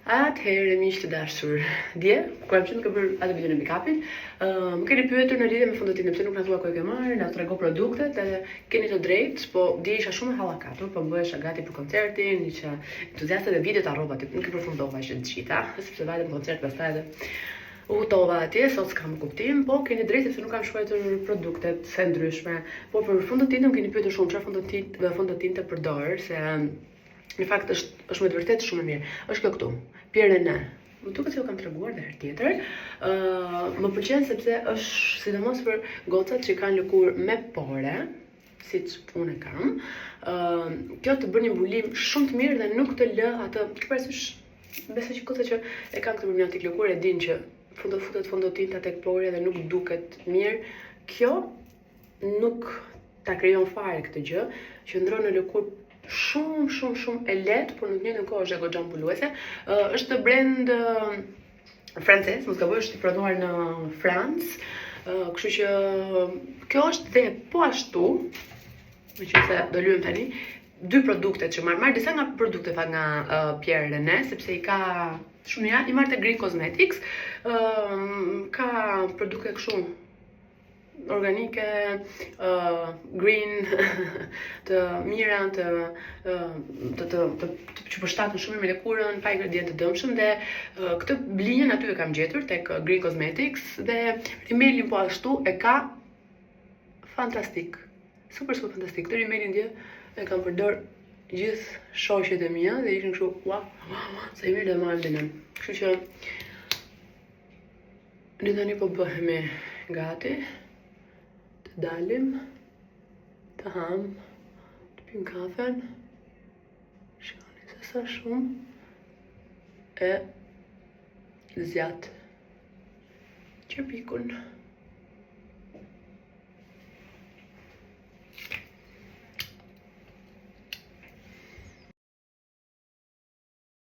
Atëherë miq të dashur, dje kur jam qenë për atë videon e make-upit, më keni pyetur në lidhje me fondotinën pse nuk na thua ku e ke marrë, na trego produktet, edhe keni të drejtë, po dje isha shumë e hallakatur, po bëhesha gati për koncertin, isha entuziaste dhe videot harrova aty, nuk e përfundova që të gjitha, sepse vajtem koncert pastaj edhe u hutova atje, sot s'kam kuptim, po keni drejtë sepse nuk kam shkruar produktet se ndryshme, po për fondotinën më keni pyetur shumë çfarë fondotinë të përdor, se në fakt është me të vërtetë shumë e mirë. Është kjo këtu, Pierre René. Më duket se u kam treguar edhe herë tjetër. Më pëlqen sepse është sidomos për gocat që kanë lëkurë me pore, siç unë e kam. Kjo të bën një mbulim shumë të mirë dhe nuk të lë atë, ke parasysh, besoj që gocat që e kanë këtë problematik lëkurë e dinë që futet fondotinta tek pore dhe nuk duket mirë. Kjo nuk ta krijon fare këtë gjë, qëndron në lëkurë shumë e lehtë, por në të njëjtën kohë është goxha mbuluese. Është brand francez, mos gaboj, është i prodhuar në Francë. Kështu që kjo është dhe po ashtu, meqense do luajm tani dy produktet që marr disa nga produktet nga Pierre René, sepse i ka shumë ja, i marr te Green Cosmetics, ka produkte kështu organike, green, të mira, që përshtaten shumë me lëkurën, pa ingredientë të dëmshëm dhe këtë blinjën aty e kam gjetur tek Green Cosmetics dhe rimelin po ashtu e ka fantastik. Super fantastik. Këtë rimelin dje e kam përdor gjithë shoqjet e mia dhe ishin kështu, wow, sa i mirë dhe marrën. Kështu që ne tani po bëhemi gati të dalim, të ham, të pim kafen, shikoni se sa shumë e zjat qërpikun.